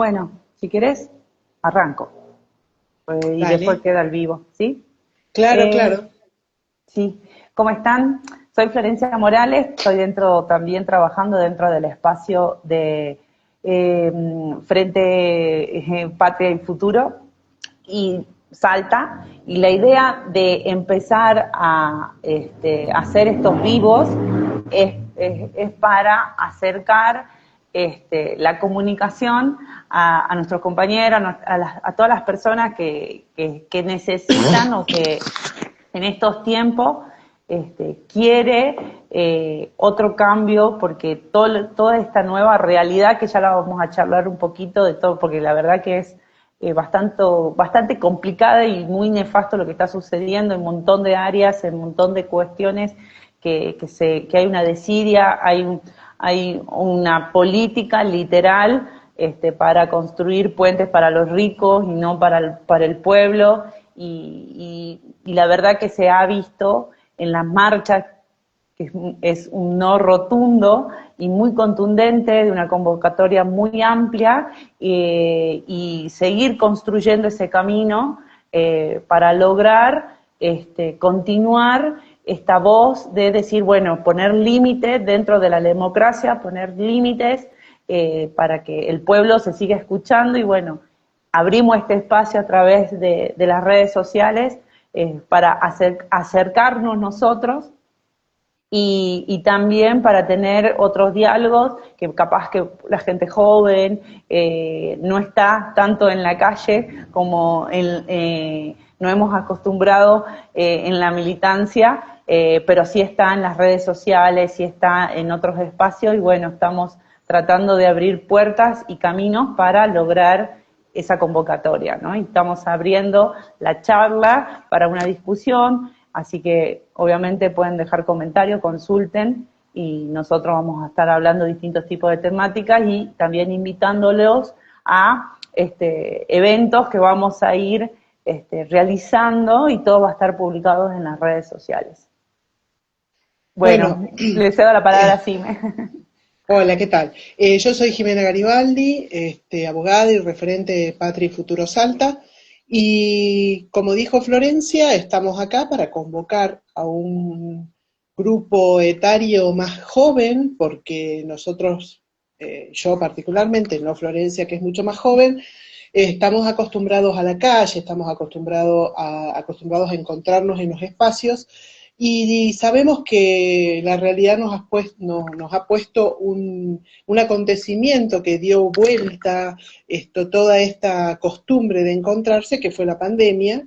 Bueno, si querés, arranco. Y después Dale, queda el vivo, ¿sí? claro, Eh, claro. sí, ¿cómo están? Soy Florencia Morales, estoy también trabajando dentro del espacio de Frente Patria y Futuro y Salta. Y la idea de empezar a hacer estos vivos es para acercar la comunicación a nuestros compañeros, a todas las personas que necesitan o que en estos tiempos quiere otro cambio, porque toda esta nueva realidad, que ya la vamos a charlar un poquito de todo, porque la verdad que es bastante complicada y muy nefasto lo que está sucediendo en un montón de áreas, en un montón de cuestiones, que hay una desidia, hay una política literal para construir puentes para los ricos y no para el pueblo, y la verdad que se ha visto en las marchas que es un no rotundo y muy contundente, de una convocatoria muy amplia, y seguir construyendo ese camino para lograr continuar esta voz de decir, bueno, poner límites dentro de la democracia, poner límites para que el pueblo se siga escuchando. Y bueno, abrimos este espacio a través de las redes sociales para acercarnos nosotros, y también para tener otros diálogos que capaz que la gente joven no está tanto en la calle como nos hemos acostumbrado en la militancia, pero sí está en las redes sociales, sí está en otros espacios, y bueno, estamos tratando de abrir puertas y caminos para lograr esa convocatoria, ¿no? Y estamos abriendo la charla para una discusión, así que obviamente pueden dejar comentarios, consulten, y nosotros vamos a estar hablando de distintos tipos de temáticas y también invitándolos a eventos que vamos a ir realizando, y todo va a estar publicado en las redes sociales. Bueno, Bueno, le cedo la palabra a eh, Sime. hola, ¿qué tal? Yo soy Jimena Garibaldi, abogada y referente de Patria y Futuro Salta, y como dijo Florencia, estamos acá para convocar a un grupo etario más joven, porque nosotros, yo particularmente, no Florencia, que es mucho más joven, estamos acostumbrados a la calle, estamos acostumbrados a encontrarnos en los espacios, y sabemos que la realidad nos ha puesto un acontecimiento que dio vuelta toda esta costumbre de encontrarse, que fue la pandemia,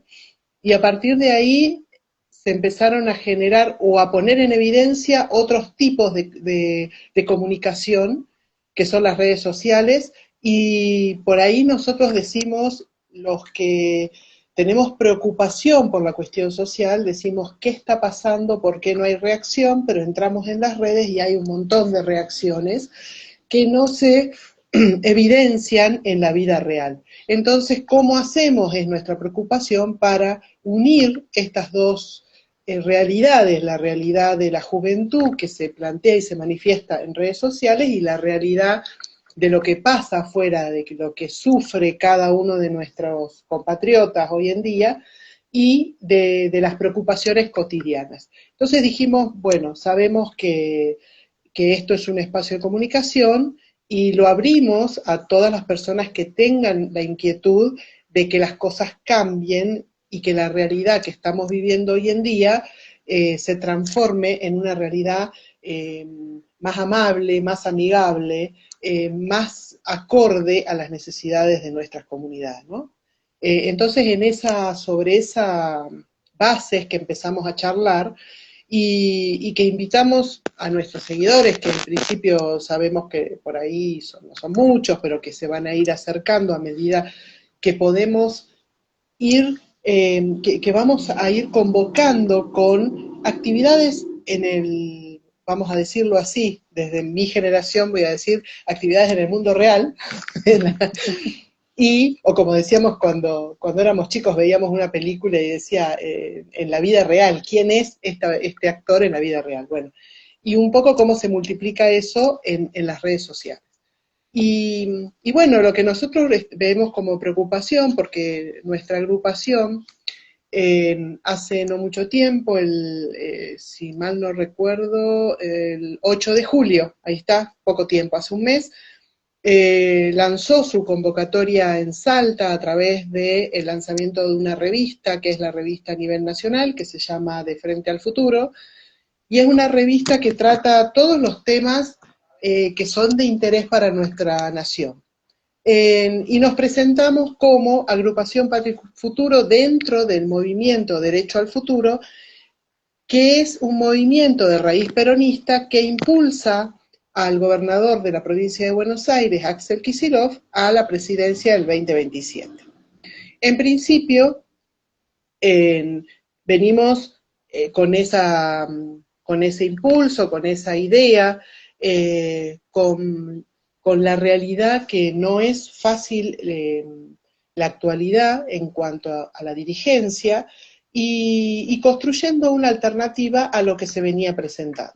y a partir de ahí se empezaron a generar o a poner en evidencia otros tipos de comunicación, que son las redes sociales, y por ahí nosotros decimos, los que tenemos preocupación por la cuestión social, decimos qué está pasando, por qué no hay reacción, pero entramos en las redes y hay un montón de reacciones que no se evidencian en la vida real. Entonces, ¿cómo hacemos? Es nuestra preocupación para unir estas dos realidades, la realidad de la juventud que se plantea y se manifiesta en redes sociales, y la realidad de lo que pasa afuera, de lo que sufre cada uno de nuestros compatriotas hoy en día, y de las preocupaciones cotidianas. Entonces dijimos, bueno, sabemos que esto es un espacio de comunicación, y lo abrimos a todas las personas que tengan la inquietud de que las cosas cambien y que la realidad que estamos viviendo hoy en día se transforme en una realidad más amable, más amigable, más acorde a las necesidades de nuestras comunidades, ¿no? Entonces, sobre esa base es que empezamos a charlar, y que invitamos a nuestros seguidores, que en principio sabemos que por ahí no son muchos, pero que se van a ir acercando a medida que podemos ir, que vamos a ir convocando con actividades vamos a decirlo así, desde mi generación voy a decir, actividades en el mundo real, o como decíamos cuando éramos chicos, veíamos una película y decía, en la vida real, ¿quién es este actor en la vida real? Bueno, y un poco cómo se multiplica eso en las redes sociales. Y bueno, lo que nosotros vemos como preocupación, porque nuestra agrupación hace no mucho tiempo, si mal no recuerdo, el 8 de julio, ahí está, poco tiempo, hace un mes, lanzó su convocatoria en Salta a través del lanzamiento de una revista, que es la revista a nivel nacional, que se llama De Frente al Futuro, y es una revista que trata todos los temas que son de interés para nuestra nación. Y nos presentamos como Agrupación Patria y Futuro dentro del movimiento Derecho al Futuro, que es un movimiento de raíz peronista que impulsa al gobernador de la provincia de Buenos Aires, Axel Kicillof, a la presidencia del 2027. En principio, venimos con ese impulso, con esa idea, con la realidad que no es fácil la actualidad en cuanto a la dirigencia, y construyendo una alternativa a lo que se venía presentando.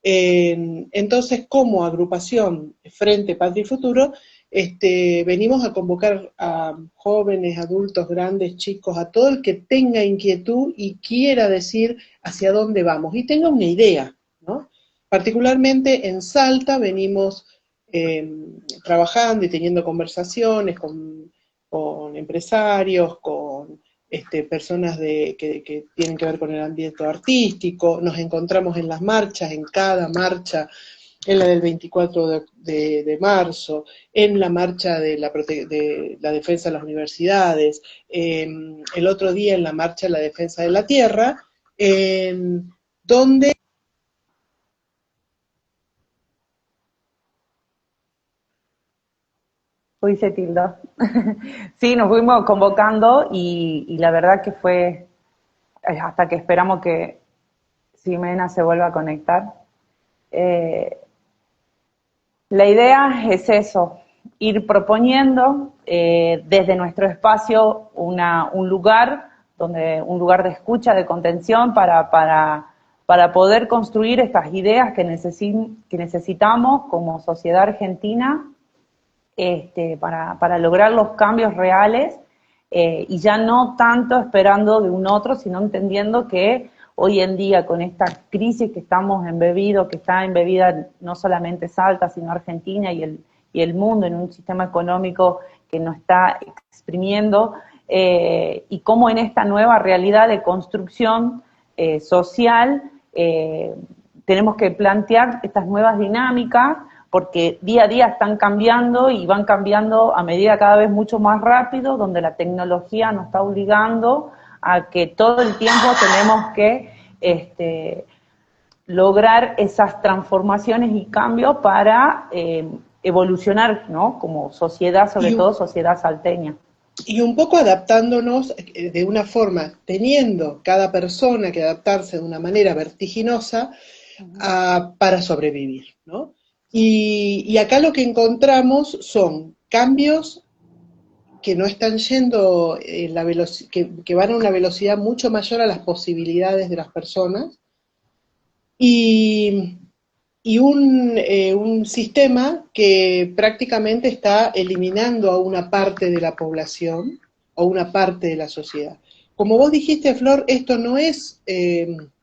Entonces, como agrupación Frente Patria y Futuro, venimos a convocar a jóvenes, adultos, grandes, chicos, a todo el que tenga inquietud y quiera decir hacia dónde vamos y tenga una idea, ¿no? Particularmente en Salta venimos trabajando y teniendo conversaciones con empresarios, con personas que tienen que ver con el ambiente artístico. Nos encontramos en las marchas, en cada marcha, en la del 24 de marzo, en la marcha de la defensa de las universidades, el otro día en la marcha de la defensa de la tierra, donde Uy, se tildó. Sí, nos fuimos convocando y la verdad que fue hasta que esperamos que Ximena se vuelva a conectar. Eh, la idea es eso, ir proponiendo desde nuestro espacio un lugar un lugar de escucha, de contención para poder construir estas ideas que necesitamos como sociedad argentina para lograr los cambios reales y ya no tanto esperando de un otro, sino entendiendo que hoy en día con esta crisis que estamos embebidos, que está embebida no solamente Salta, sino Argentina y el mundo en un sistema económico que nos está exprimiendo, y cómo en esta nueva realidad de construcción social tenemos que plantear estas nuevas dinámicas, porque día a día están cambiando y van cambiando a medida cada vez mucho más rápido, donde la tecnología nos está obligando a que todo el tiempo tenemos que lograr esas transformaciones y cambios para evolucionar, ¿no? Como sociedad, sobre todo sociedad salteña. Y un poco adaptándonos de una forma, teniendo cada persona que adaptarse de una manera vertiginosa para sobrevivir, ¿no? Y acá lo que encontramos son cambios que no están yendo que van a una velocidad mucho mayor a las posibilidades de las personas, y un sistema que prácticamente está eliminando a una parte de la población o una parte de la sociedad. Como vos dijiste, Flor, esto no es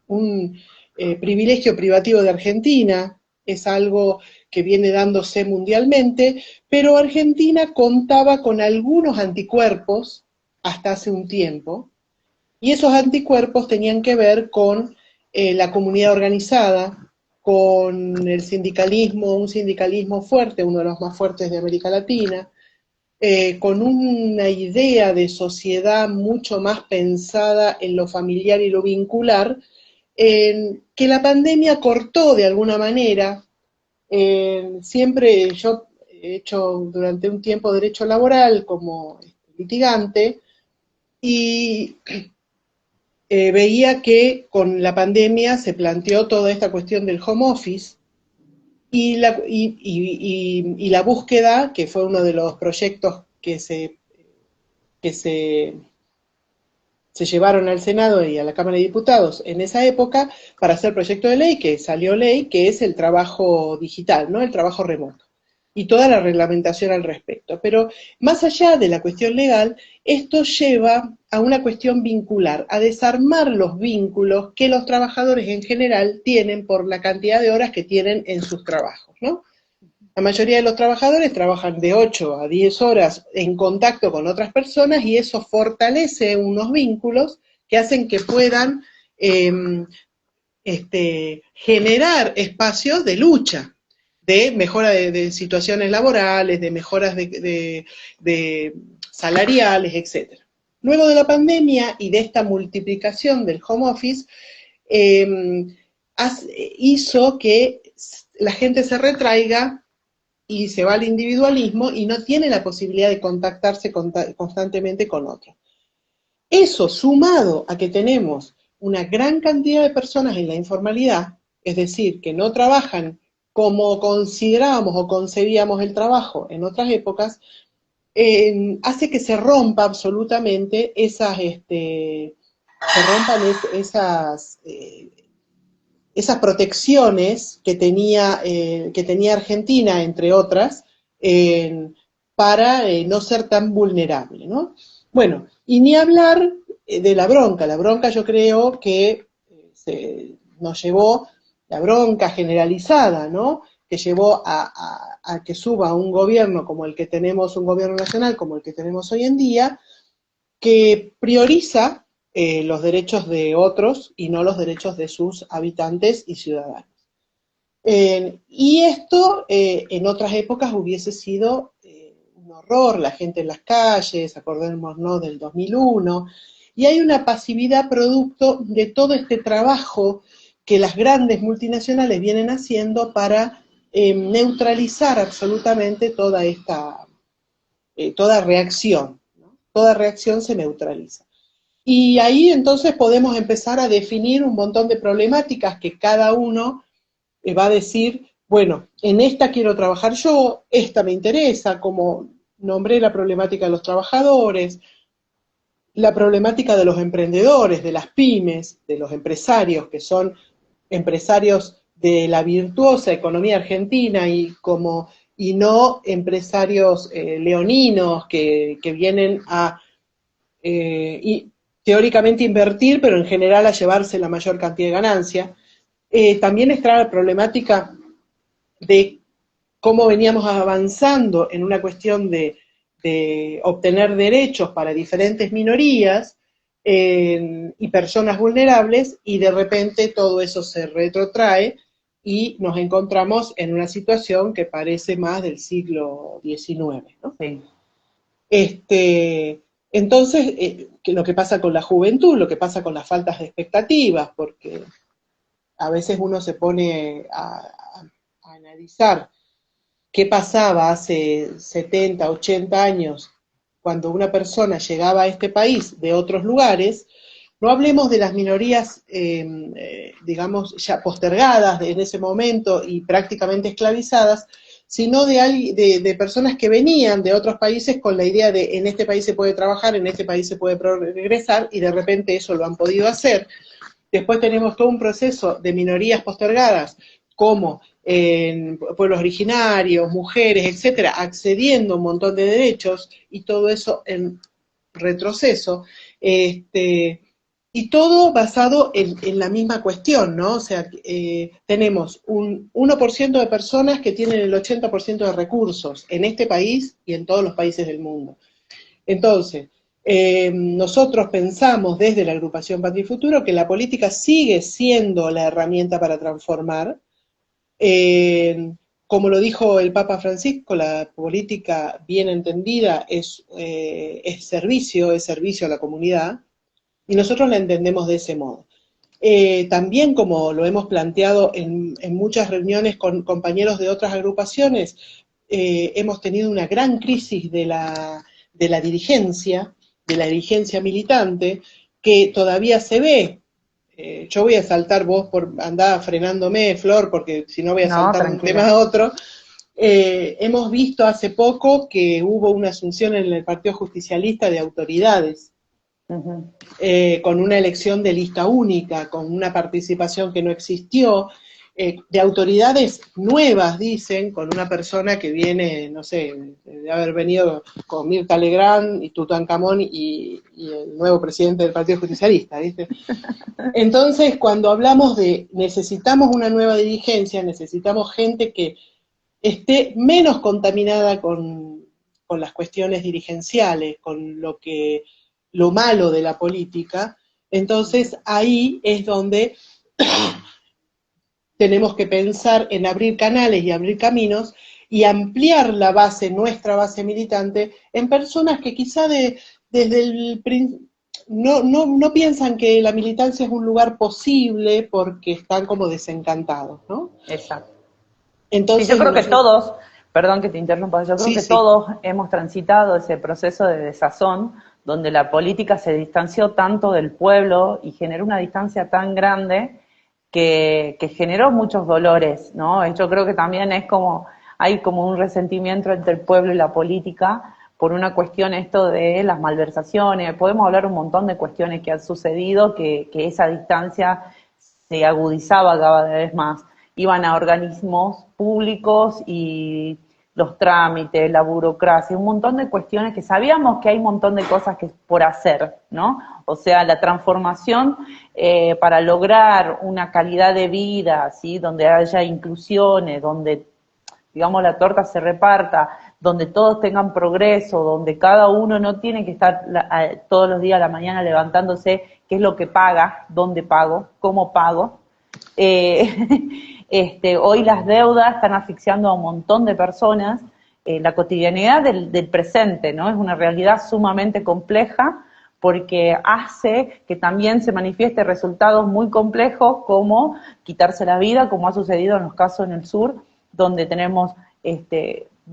un privilegio privativo de Argentina, es algo que viene dándose mundialmente, pero Argentina contaba con algunos anticuerpos hasta hace un tiempo, y esos anticuerpos tenían que ver con la comunidad organizada, con el sindicalismo, un sindicalismo fuerte, uno de los más fuertes de América Latina, con una idea de sociedad mucho más pensada en lo familiar y lo vincular, que la pandemia cortó de alguna manera. Siempre yo he hecho durante un tiempo derecho laboral como litigante, y veía que con la pandemia se planteó toda esta cuestión del home office y la búsqueda, que fue uno de los proyectos que se llevaron al Senado y a la Cámara de Diputados en esa época para hacer proyecto de ley, que salió ley, que es el trabajo digital, ¿no? El trabajo remoto. y toda la reglamentación al respecto. Pero más allá de la cuestión legal, esto lleva a una cuestión vincular, a desarmar los vínculos que los trabajadores en general tienen por la cantidad de horas que tienen en sus trabajos, ¿no? La mayoría de los trabajadores trabajan de 8 a 10 horas en contacto con otras personas y eso fortalece unos vínculos que hacen que puedan generar espacios de lucha, de mejora de situaciones laborales, de mejoras de salariales, etc. Luego de la pandemia y de esta multiplicación del home office, hizo que la gente se retraiga y se va al individualismo y no tiene la posibilidad de contactarse constantemente con otros. Eso sumado a que tenemos una gran cantidad de personas en la informalidad, es decir, que no trabajan como considerábamos o concebíamos el trabajo en otras épocas, hace que se rompa absolutamente esas protecciones que tenía Argentina, entre otras, para no ser tan vulnerable, ¿no? Bueno, y ni hablar de la bronca yo creo que nos llevó, la bronca generalizada, ¿no? Que llevó a que suba un gobierno como el que tenemos, un gobierno nacional como el que tenemos hoy en día, que prioriza los derechos de otros y no los derechos de sus habitantes y ciudadanos. Y esto en otras épocas hubiese sido un horror, la gente en las calles, acordémonos del 2001, y hay una pasividad producto de todo este trabajo que las grandes multinacionales vienen haciendo para neutralizar absolutamente toda reacción, ¿no? Toda reacción se neutraliza. Y ahí entonces podemos empezar a definir un montón de problemáticas que cada uno va a decir, bueno, en esta quiero trabajar yo, esta me interesa, como nombré la problemática de los trabajadores, la problemática de los emprendedores, de las pymes, de los empresarios, que son empresarios de la virtuosa economía argentina y no empresarios leoninos que vienen a teóricamente invertir, pero en general a llevarse la mayor cantidad de ganancia. También está la problemática de cómo veníamos avanzando en una cuestión de obtener derechos para diferentes minorías y personas vulnerables, y de repente todo eso se retrotrae y nos encontramos en una situación que parece más del siglo XIX, ¿no? Sí. Entonces, lo que pasa con la juventud, lo que pasa con las faltas de expectativas, porque a veces uno se pone a analizar qué pasaba hace 70, 80 años cuando una persona llegaba a este país de otros lugares. No hablemos de las minorías, digamos, ya postergadas en ese momento y prácticamente esclavizadas, sino de personas que venían de otros países con la idea de en este país se puede trabajar, en este país se puede progresar, y de repente eso lo han podido hacer. Después tenemos todo un proceso de minorías postergadas, como pueblos originarios, mujeres, etcétera, accediendo a un montón de derechos, y todo eso en retroceso, y todo basado en la misma cuestión, ¿no? O sea, tenemos un 1% de personas que tienen el 80% de recursos en este país y en todos los países del mundo. Entonces, nosotros pensamos desde la agrupación Patria y Futuro que la política sigue siendo la herramienta para transformar. Como lo dijo el Papa Francisco, la política bien entendida es servicio a la comunidad, y nosotros la entendemos de ese modo. También, como lo hemos planteado en muchas reuniones con compañeros de otras agrupaciones, hemos tenido una gran crisis de la dirigencia militante, que todavía se ve. Yo voy a saltar, vos andá frenándome, Flor, porque si no voy a saltar de un tema a otro. Hemos visto hace poco que hubo una asunción en el Partido Justicialista de autoridades, con una elección de lista única, con una participación que no existió, de autoridades nuevas, dicen, con una persona que viene, no sé, de haber venido con Mirta Legrand y Tutankamón y el nuevo presidente del Partido Justicialista, ¿viste? Entonces, cuando hablamos de necesitamos una nueva dirigencia, necesitamos gente que esté menos contaminada con las cuestiones dirigenciales, con lo malo de la política, entonces ahí es donde tenemos que pensar en abrir canales y abrir caminos y ampliar la base, nuestra base militante, en personas que quizá desde el no piensan que la militancia es un lugar posible porque están como desencantados, ¿no? Exacto. Entonces, Sí, yo creo que todos, perdón que te interrumpa, yo creo sí, que sí. todos hemos transitado ese proceso de desazón donde la política se distanció tanto del pueblo y generó una distancia tan grande que generó muchos dolores, ¿no? Yo creo que también hay como un resentimiento entre el pueblo y la política por una cuestión esto de las malversaciones. Podemos hablar un montón de cuestiones que han sucedido, que esa distancia se agudizaba cada vez más. Iban a organismos públicos y los trámites, la burocracia, un montón de cuestiones que sabíamos que hay un montón de cosas que por hacer, ¿no? O sea, la transformación para lograr una calidad de vida, ¿sí? Donde haya inclusiones, donde, digamos, la torta se reparta, donde todos tengan progreso, donde cada uno no tiene que estar todos los días a la mañana levantándose, qué es lo que paga, dónde pago, cómo pago. Hoy las deudas están asfixiando a un montón de personas, la cotidianidad del presente, ¿no? Es una realidad sumamente compleja porque hace que también se manifieste resultados muy complejos como quitarse la vida, como ha sucedido en los casos en el sur, donde tenemos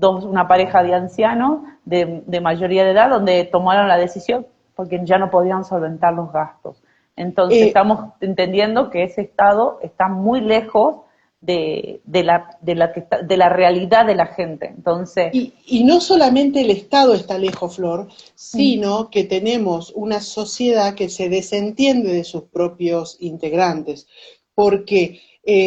una pareja de ancianos de mayoría de edad, donde tomaron la decisión porque ya no podían solventar los gastos. Entonces estamos entendiendo que ese Estado está muy lejos de la realidad de la gente. Entonces, y no solamente el Estado está lejos, Flor, sino que tenemos una sociedad que se desentiende de sus propios integrantes, porque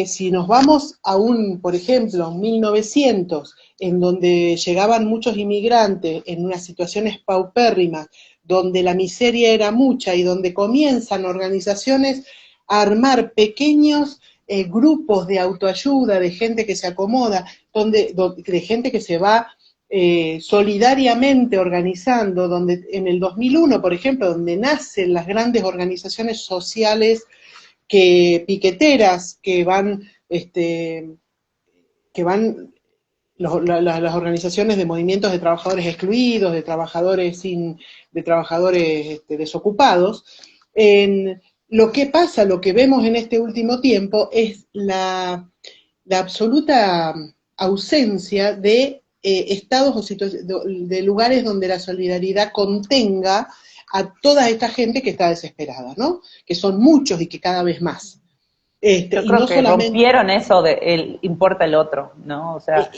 si nos vamos a por ejemplo, 1900, en donde llegaban muchos inmigrantes en unas situaciones paupérrimas, donde la miseria era mucha y donde comienzan organizaciones a armar pequeños grupos de autoayuda, de gente que se acomoda, de gente que se va solidariamente organizando, donde en el 2001, por ejemplo, donde nacen las grandes organizaciones sociales piqueteras que van las organizaciones de movimientos de trabajadores excluidos, de trabajadores desocupados. Lo que pasa, lo que vemos en este último tiempo es la absoluta ausencia de estados o de lugares donde la solidaridad contenga a toda esta gente que está desesperada, ¿no? Que son muchos y que cada vez más. Yo creo que rompieron eso de importa el otro, ¿no? O sea,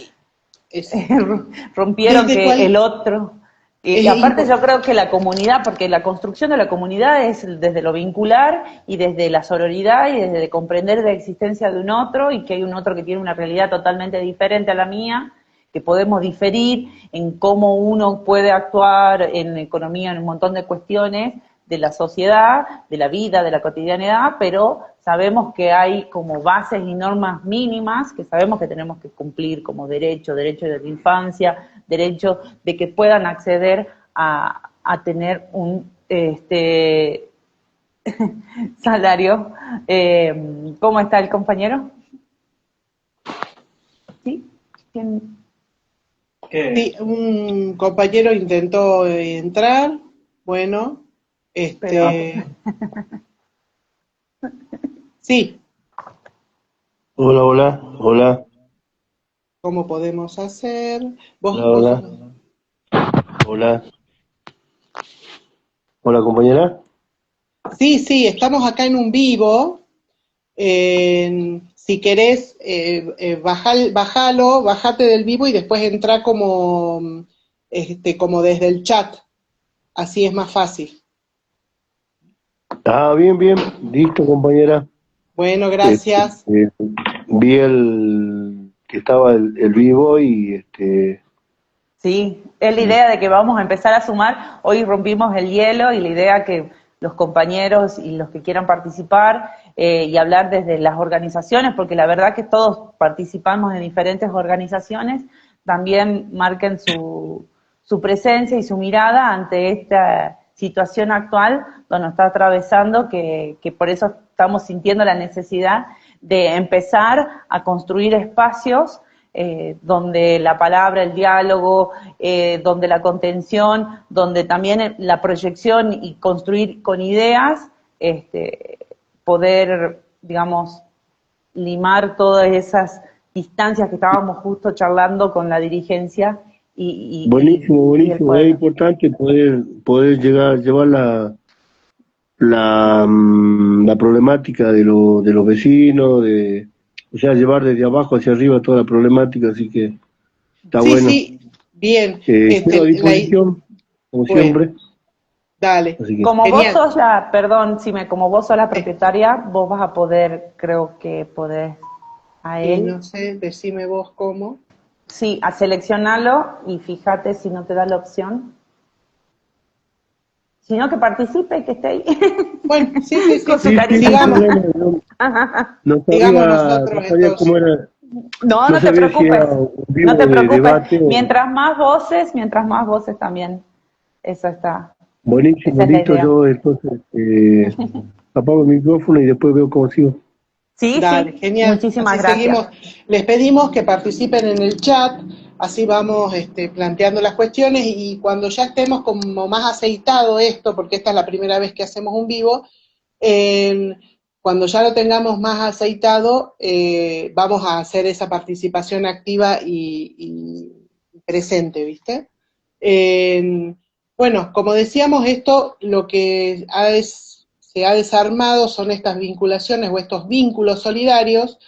rompieron que el otro. Y aparte yo creo que la comunidad, porque la construcción de la comunidad es desde lo vincular y desde la sororidad y desde comprender la existencia de un otro y que hay un otro que tiene una realidad totalmente diferente a la mía, que podemos diferir en cómo uno puede actuar en economía, en un montón de cuestiones de la sociedad, de la vida, de la cotidianidad, pero sabemos que hay como bases y normas mínimas que sabemos que tenemos que cumplir como derecho de la infancia, derecho de que puedan acceder a tener un salario. ¿Cómo está el compañero? ¿Sí? ¿Quién? Sí, un compañero intentó entrar, bueno, sí. Hola, hola, hola. ¿Cómo podemos hacer? Hola. Hola. Hola, compañera. Sí, estamos acá en un vivo. Si querés, bajate del vivo y después entra como desde el chat. Así es más fácil. Ah, bien, listo, compañera. Bueno, gracias. vi el que estaba el vivo y Sí, es la idea de que vamos a empezar a sumar. Hoy rompimos el hielo y la idea que los compañeros y los que quieran participar y hablar desde las organizaciones, porque la verdad que todos participamos en diferentes organizaciones, también marquen su presencia y su mirada ante esta situación actual donde nos está atravesando, que por eso estamos sintiendo la necesidad de empezar a construir espacios donde la palabra, el diálogo, donde la contención, donde también la proyección y construir con ideas, poder, digamos, limar todas esas distancias que estábamos justo charlando con la dirigencia buenísimo, y el buenísimo. Es pueblo. importante poder llevar la problemática de los vecinos, o sea, llevar desde abajo hacia arriba toda la problemática, así que está Sí, bueno. sí, bien. Quedo a disposición, como Bueno, siempre. dale, Así que, Como vos genial. sos la, perdón, Sime, como vos sos la propietaria, vos vas a poder, creo que podés a Y él, no sé, decime vos cómo. sí, a seleccionarlo y fíjate si no te da la opción. Sino que participe y que esté ahí. Bueno, sí, Con su sí, sí, sin carita. sigamos, problema. No sigamos sabía, nosotros no sabía cómo entonces. era, No, no no te sabía si preocupes. era un No vivo te de preocupes. debate o... Mientras más voces también. Eso está. Buenísimo, Esa es la listo, idea. yo entonces apago el micrófono y después veo cómo sigo. Sí, Dale, sí. genial. Muchísimas Así gracias. seguimos. Les pedimos que participen en el chat, así vamos planteando las cuestiones y cuando ya estemos como más aceitado esto, porque esta es la primera vez que hacemos un vivo, cuando ya lo tengamos más aceitado, vamos a hacer esa participación activa y presente, ¿viste? Bueno, como decíamos, esto lo que se ha desarmado son estas vinculaciones o estos vínculos solidarios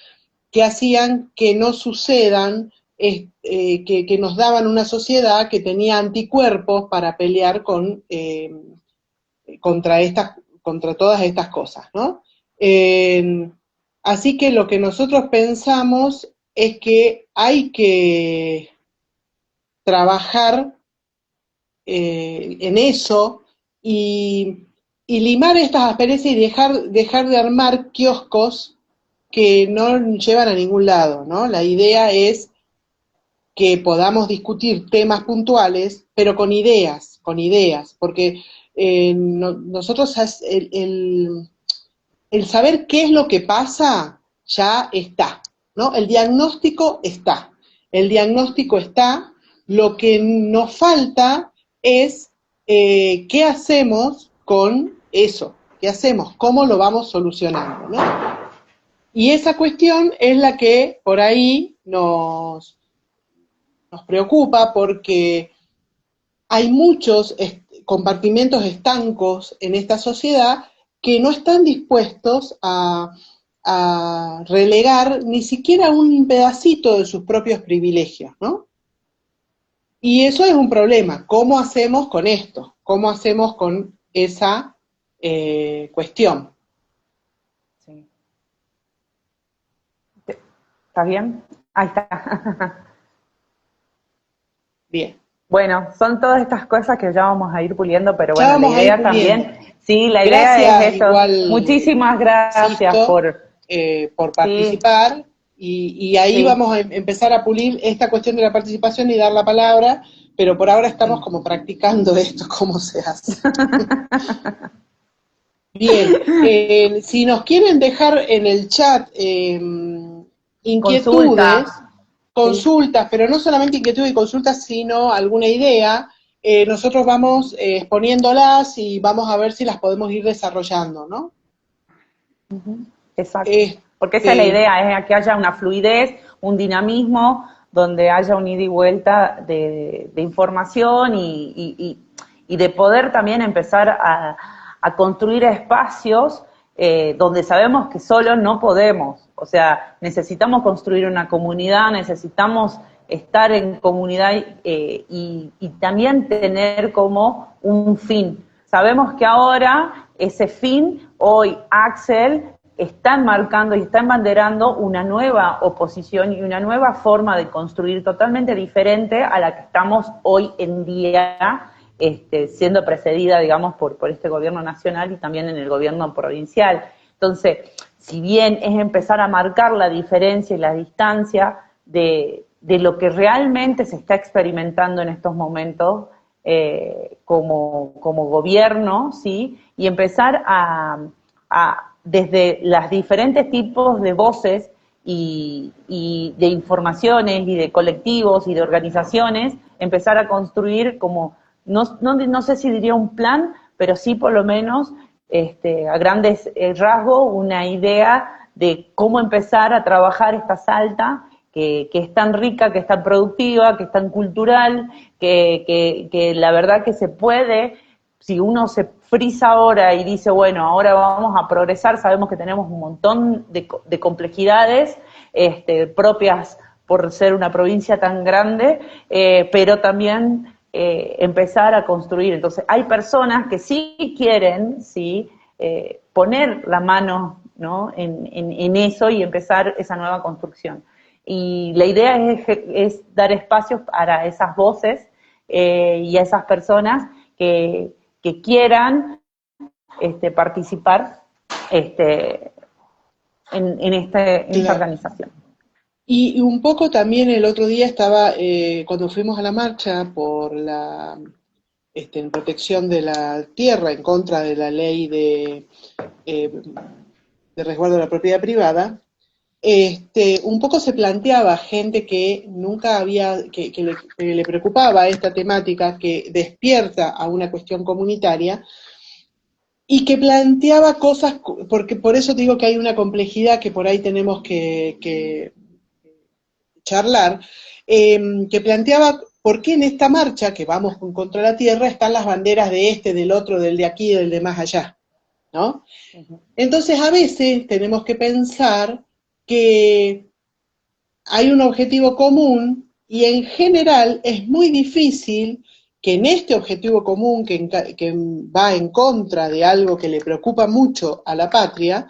que hacían que no sucedan, que nos daban una sociedad que tenía anticuerpos para pelear contra todas estas cosas, ¿no? Así que lo que nosotros pensamos es que hay que trabajar en eso y limar estas asperezas y dejar de armar kioscos que no llevan a ningún lado, ¿no? La idea es que podamos discutir temas puntuales, pero con ideas, porque nosotros el saber qué es lo que pasa ya está, ¿no? El diagnóstico está, lo que nos falta es qué hacemos con eso, qué hacemos, cómo lo vamos solucionando, ¿no? Y esa cuestión es la que por ahí nos preocupa porque hay muchos compartimentos estancos en esta sociedad que no están dispuestos a relegar ni siquiera un pedacito de sus propios privilegios, ¿no? Y eso es un problema. ¿Cómo hacemos con esto? ¿Cómo hacemos con esa cuestión? Sí. ¿Estás bien? Ahí está. Bien. Bueno, son todas estas cosas que ya vamos a ir puliendo, pero Ya bueno, la vamos a ir idea puliendo. también, sí, la idea Gracias es eso. igual, Muchísimas gracias Sisto, por, por sí, participar y ahí sí, vamos a empezar a pulir esta cuestión de la participación y dar la palabra, pero por ahora estamos sí. como practicando esto, cómo se hace. Bien, si nos quieren dejar en el chat inquietudes, Consulta, sí. consultas, pero no solamente inquietudes y consultas, sino alguna idea, nosotros vamos exponiéndolas y vamos a ver si las podemos ir desarrollando, ¿no? Ujú, exacto. Porque esa es la Este, idea, es que haya una fluidez, un dinamismo, donde haya un ida y vuelta de información y de poder también empezar a construir espacios donde sabemos que solo no podemos. O sea, necesitamos construir una comunidad, necesitamos estar en comunidad y también tener como un fin. Sabemos que ahora ese fin, hoy Axel están marcando y están banderando una nueva oposición y una nueva forma de construir totalmente diferente a la que estamos hoy en día siendo precedida, digamos, por este gobierno nacional y también en el gobierno provincial. Entonces, si bien es empezar a marcar la diferencia y la distancia de lo que realmente se está experimentando en estos momentos como gobierno, ¿sí? Y empezar a desde los diferentes tipos de voces y de informaciones y de colectivos y de organizaciones, empezar a construir como, no sé si diría un plan, pero sí por lo menos a grandes rasgos una idea de cómo empezar a trabajar esta Salta que es tan rica, que es tan productiva, que es tan cultural, que la verdad que se puede, si uno se frisa ahora y dice, bueno, ahora vamos a progresar, sabemos que tenemos un montón de complejidades propias por ser una provincia tan grande, pero también empezar a construir. Entonces, hay personas que sí quieren, sí, poner la mano, ¿no?, en eso y empezar esa nueva construcción. Y la idea es dar espacios para esas voces y a esas personas que quieran participar en esta organización. Y un poco también el otro día estaba, cuando fuimos a la marcha por en protección de la tierra, en contra de la ley de resguardo de la propiedad privada, un poco se planteaba gente que nunca había, que le preocupaba esta temática, que despierta a una cuestión comunitaria, y que planteaba cosas, porque por eso digo que hay una complejidad que por ahí tenemos que charlar, que planteaba por qué en esta marcha, que vamos contra la tierra, están las banderas de del otro, del de aquí y del de más allá, ¿no? Entonces a veces tenemos que pensar que hay un objetivo común y en general es muy difícil que en este objetivo común que va en contra de algo que le preocupa mucho a la patria,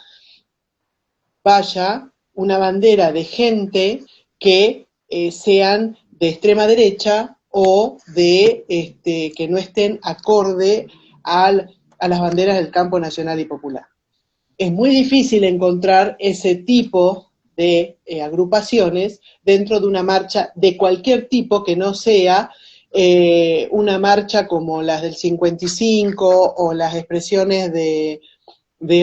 vaya una bandera de gente que sean de extrema derecha o de que no estén acorde a las banderas del campo nacional y popular. Es muy difícil encontrar ese tipo de agrupaciones dentro de una marcha de cualquier tipo que no sea una marcha como las del 55 o las expresiones de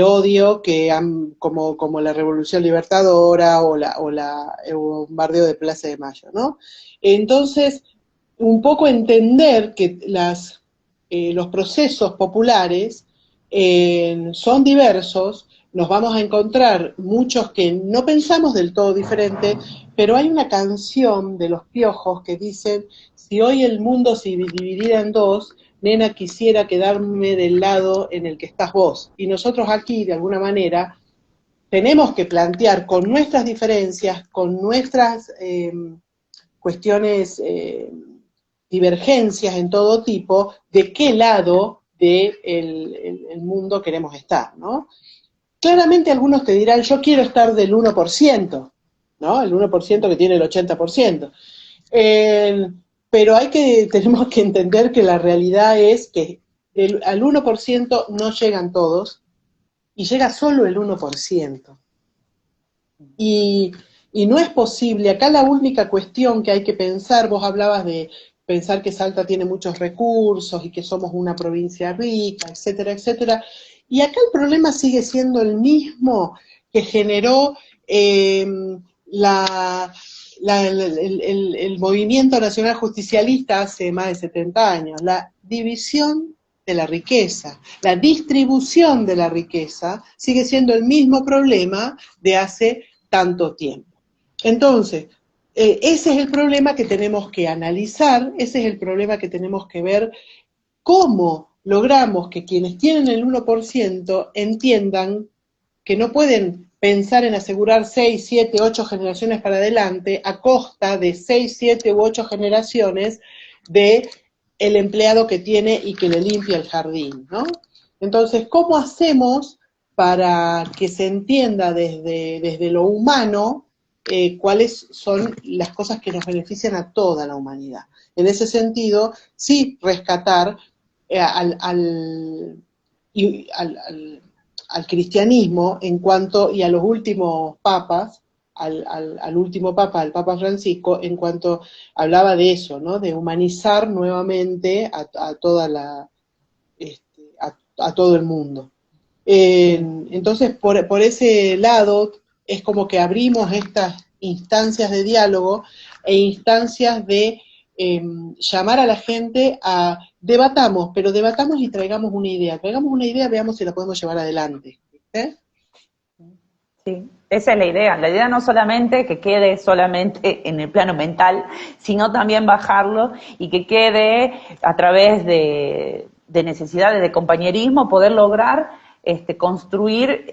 odio que han, como la Revolución Libertadora o el bombardeo de Plaza de Mayo, ¿no? Entonces, un poco entender que los procesos populares son diversos, nos vamos a encontrar muchos que no pensamos del todo diferente, pero hay una canción de Los Piojos que dicen, si hoy el mundo se dividiera en dos, nena, quisiera quedarme del lado en el que estás vos. Y nosotros aquí, de alguna manera, tenemos que plantear con nuestras diferencias, con nuestras cuestiones, divergencias en todo tipo, de qué lado del mundo queremos estar, ¿no? Claramente algunos te dirán, yo quiero estar del 1%, ¿no? El 1% que tiene el 80%. Pero tenemos que entender que la realidad es que al 1% no llegan todos, y llega solo el 1%. Y no es posible, acá la única cuestión que hay que pensar, vos hablabas de pensar que Salta tiene muchos recursos y que somos una provincia rica, etcétera, etcétera, y acá el problema sigue siendo el mismo que generó el movimiento nacional justicialista hace más de 70 años, la división de la riqueza, la distribución de la riqueza sigue siendo el mismo problema de hace tanto tiempo. Entonces, ese es el problema que tenemos que analizar, ese es el problema que tenemos que ver cómo logramos que quienes tienen el 1% entiendan que no pueden pensar en asegurar 6, 7, 8 generaciones para adelante a costa de 6, 7 u 8 generaciones de el empleado que tiene y que le limpia el jardín, ¿no? Entonces, ¿cómo hacemos para que se entienda desde lo humano cuáles son las cosas que nos benefician a toda la humanidad. En ese sentido, sí rescatar al cristianismo en cuanto, y a los últimos papas, al último papa, al Papa Francisco, en cuanto hablaba de eso, ¿no? De humanizar nuevamente a toda a todo el mundo. Entonces, por ese lado, es como que abrimos estas instancias de diálogo e instancias de llamar a la gente a debatamos, pero debatamos y traigamos una idea, veamos si la podemos llevar adelante. Sí, esa es la idea. La idea no solamente que quede solamente en el plano mental, sino también bajarlo y que quede a través de necesidades de compañerismo, poder lograr construir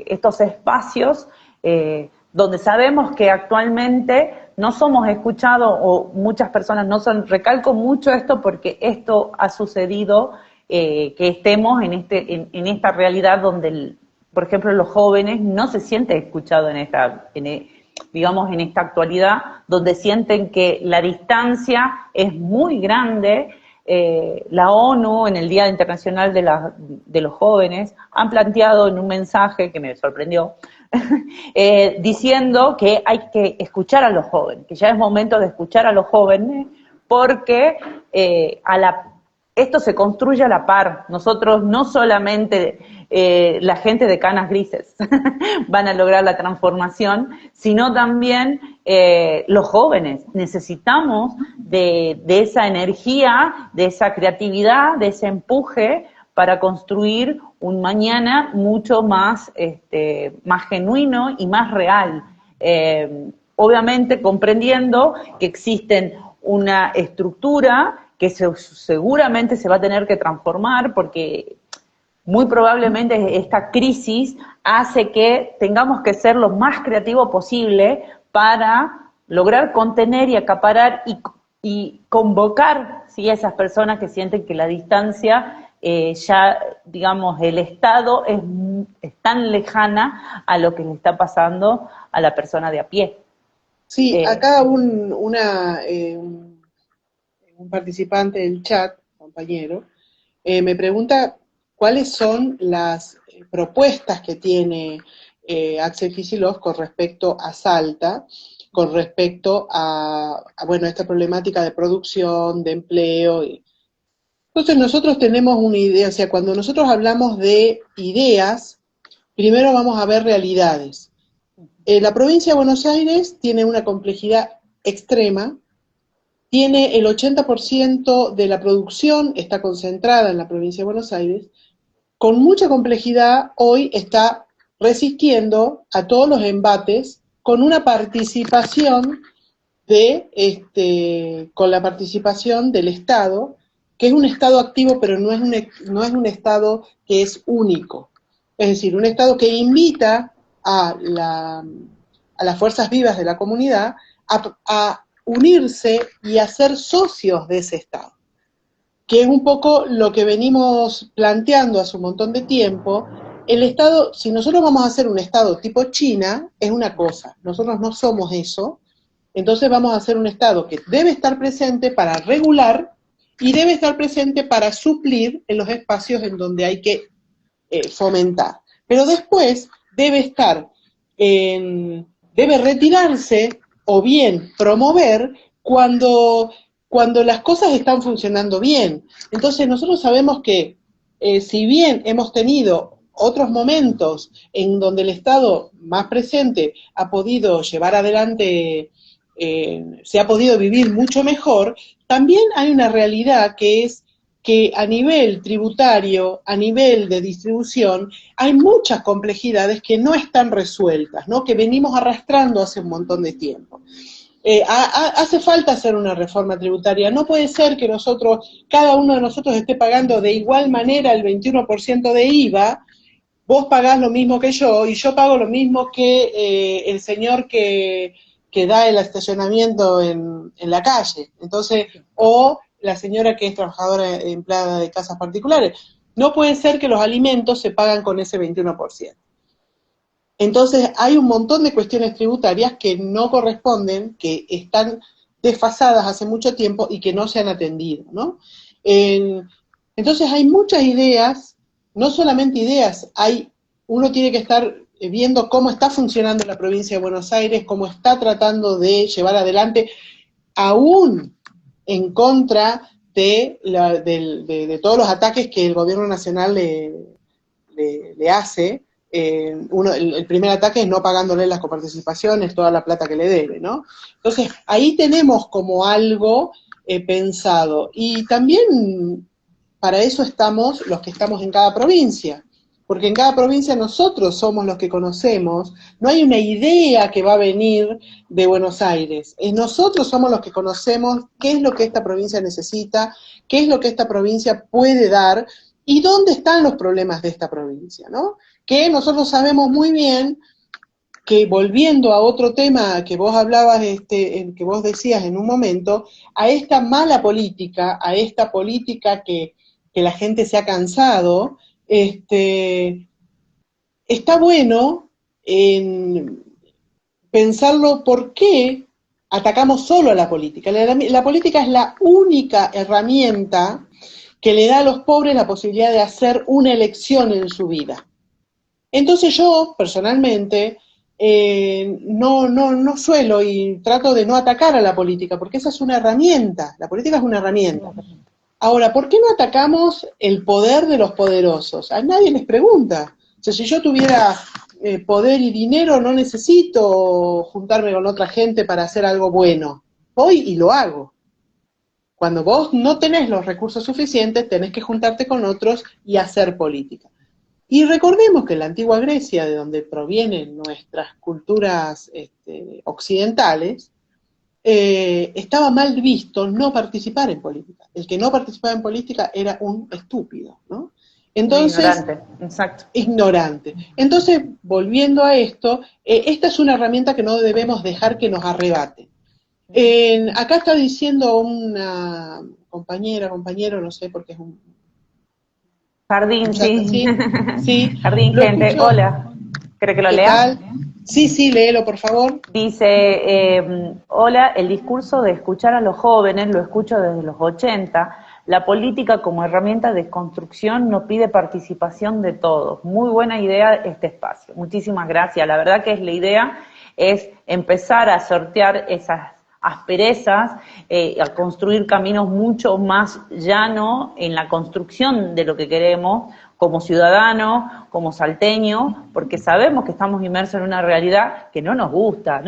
estos espacios donde sabemos que actualmente no somos escuchados o muchas personas no son. Recalco mucho esto porque esto ha sucedido, que estemos en esta realidad donde por ejemplo, los jóvenes no se sienten escuchados digamos, en esta actualidad, donde sienten que la distancia es muy grande. La ONU, en el Día Internacional de los Jóvenes, han planteado en un mensaje que me sorprendió, diciendo que hay que escuchar a los jóvenes, que ya es momento de escuchar a los jóvenes, porque esto se construye a la par. Nosotros no solamente la gente de canas grises van a lograr la transformación, sino también los jóvenes. Necesitamos de esa energía, de esa creatividad, de ese empuje para construir un mañana mucho más, más genuino y más real. Obviamente comprendiendo que existen una estructura que seguramente se va a tener que transformar, porque muy probablemente esta crisis hace que tengamos que ser lo más creativo posible para lograr contener y acaparar y convocar, ¿sí?, a esas personas que sienten que la distancia, ya, digamos, el Estado es tan lejana a lo que le está pasando a la persona de a pie. Sí, acá un participante del chat, compañero, me pregunta cuáles son las propuestas que tiene Axel Kicillof con respecto a Salta, con respecto a esta problemática de producción, de empleo. Entonces nosotros tenemos una idea, o sea, cuando nosotros hablamos de ideas, primero vamos a ver realidades. La provincia de Buenos Aires tiene una complejidad extrema. Tiene el 80% de la producción, está concentrada en la provincia de Buenos Aires, con mucha complejidad hoy está resistiendo a todos los embates con una participación con la participación del Estado, que es un Estado activo, pero no es un Estado que es único. Es decir, un Estado que invita a las fuerzas vivas de la comunidad a unirse y a ser socios de ese Estado, que es un poco lo que venimos planteando hace un montón de tiempo. El Estado, si nosotros vamos a hacer un Estado tipo China, es una cosa, nosotros no somos eso, entonces vamos a hacer un Estado que debe estar presente para regular y debe estar presente para suplir en los espacios en donde hay que fomentar, pero después debe retirarse o bien promover cuando las cosas están funcionando bien. Entonces nosotros sabemos que si bien hemos tenido otros momentos en donde el Estado más presente ha podido llevar adelante, se ha podido vivir mucho mejor, también hay una realidad que es que a nivel tributario, a nivel de distribución, hay muchas complejidades que no están resueltas, ¿no?, que venimos arrastrando hace un montón de tiempo. Hace falta hacer una reforma tributaria. No puede ser que cada uno de nosotros esté pagando de igual manera el 21% de IVA, vos pagás lo mismo que yo, y yo pago lo mismo que el señor que da el estacionamiento en la calle. Entonces, o la señora que es trabajadora empleada de casas particulares. no puede ser que los alimentos se pagan con ese 21%. Entonces hay un montón de cuestiones tributarias que no corresponden, que están desfasadas hace mucho tiempo y que no se han atendido, ¿no? Entonces hay muchas ideas, no solamente ideas, uno tiene que estar viendo cómo está funcionando la provincia de Buenos Aires, cómo está tratando de llevar adelante, aún en contra de todos los ataques que el gobierno nacional le hace. El primer ataque es no pagándole las coparticipaciones, toda la plata que le debe, ¿no? Entonces, ahí tenemos como algo pensado. Y también para eso estamos los que estamos en cada provincia, porque en cada provincia nosotros somos los que conocemos, no hay una idea que va a venir de Buenos Aires, nosotros somos los que conocemos qué es lo que esta provincia necesita, qué es lo que esta provincia puede dar, y dónde están los problemas de esta provincia, ¿no? Que nosotros sabemos muy bien que, volviendo a otro tema que vos hablabas, que vos decías en un momento, a esta mala política, a esta política que la gente se ha cansado, está bueno en pensarlo por qué atacamos solo a la política. La política es la única herramienta que le da a los pobres la posibilidad de hacer una elección en su vida. Entonces yo, personalmente, no suelo y trato de no atacar a la política, porque esa es una herramienta, la política es una herramienta. Ahora, ¿por qué no atacamos el poder de los poderosos? A nadie les pregunta. O sea, si yo tuviera poder y dinero, no necesito juntarme con otra gente para hacer algo bueno. Voy y lo hago. Cuando vos no tenés los recursos suficientes, tenés que juntarte con otros y hacer política. Y recordemos que en la antigua Grecia, de donde provienen nuestras culturas occidentales, estaba mal visto no participar en política. El que no participaba en política era un estúpido, ¿no? Entonces, ignorante, exacto. Ignorante. Entonces, volviendo a esto, esta es una herramienta que no debemos dejar que nos arrebate. Acá está diciendo una compañero, no sé, porque es un... Jardín, sí. Sí. Jardín, gente, escucho. hola. ¿Cree que lo ¿Qué lea? tal? Sí, léelo, por favor. Dice, hola, el discurso de escuchar a los jóvenes lo escucho desde los 80. La política como herramienta de construcción no pide participación de todos. Muy buena idea este espacio. Muchísimas gracias. La verdad que la idea es empezar a sortear esas asperezas, a construir caminos mucho más llanos en la construcción de lo que queremos como ciudadanos, como salteños, porque sabemos que estamos inmersos en una realidad que no nos gusta